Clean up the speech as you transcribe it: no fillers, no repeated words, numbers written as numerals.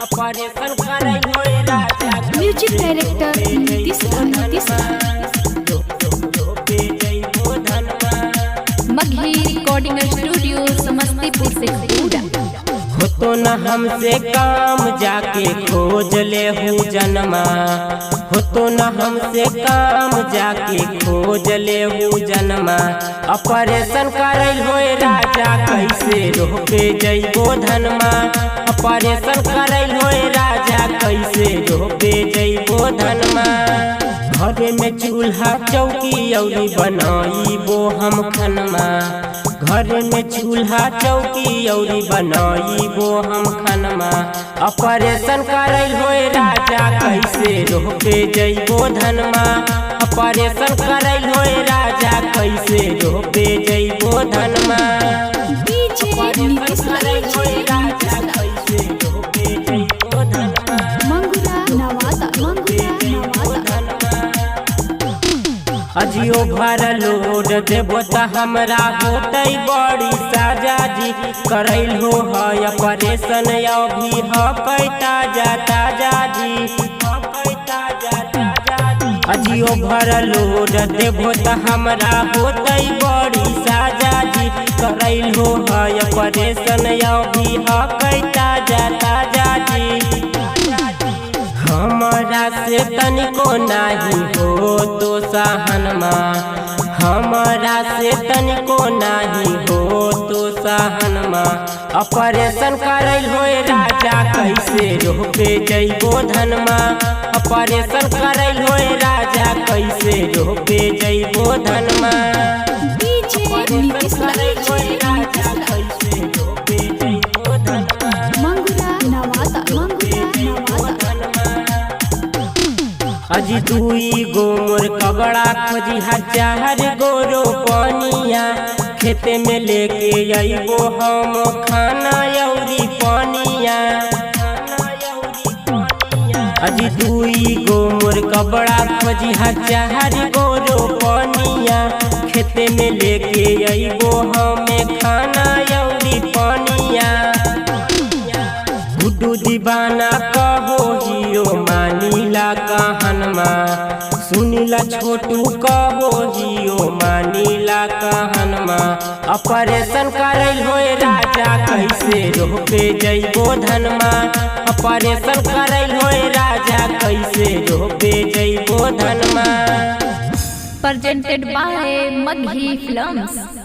Operation करे होए राजा music director Nitish Magahi recording studio Samastipur से पूरा हो तो न हमसे काम जाके खोज ले हूँ जन्मा हो तो न हमसे काम जाके खोज ले हूँ जन्मा ऑपरेशन करे होए राजा कैसे रोके जइबो धनमा ऑपरेशन करे होए राजा कैसे रोके जइबो धनमा घर में चूल्हा चौकी औरी बनाइबो हम खनमा घर में चूल्हा चौकी औरी बनाइबो हम खनमा ऑपरेशन करे होए राजा कैसे रोके जइबो धनमा ऑपरेशन करे होए राजा कैसे रोके जइबो धनमा नीतीश मंगुरा नवादा अजियो भर लोड देबो त हमरा होतै बड़ी साजा जी करैल हो है ऑपरेशन अभी हकै ताजा ताजा जी अजियो भर लोड देबो त हमरा होतै बड़ी साजा जी करैल हो है ऑपरेशन अभी हकै ताजा ताजा जी हमरा से तनिको नाही हो तो सहनमा हमरा से तनिको नाही हो तो सहनमा ऑपरेशन करे होए राजा कैसे रोके जइबो धनमा ऑपरेशन करे होए राजा कैसे रोके जइबो धनमा अजी दुई गो मोर कबड़ा खोजी हजार गोरो पनिया खेते में लेके अइबो हम खाना औरी पनिया अजी दुई गो मोर कबड़ा खोजी हजार गोरो पनिया खेते में लेके अइबो हम खाना औरी पनिया गुड्डू दीवाना कहो हीरो मानीला कहनमा सुनीला छोटू कहो हीरो मानीला कहनमा ऑपरेशन करे होए राजा कैसे रोके जइबो धनमा ऑपरेशन करे होए राजा कैसे रोके जइबो धनमा presented by Maghi Films।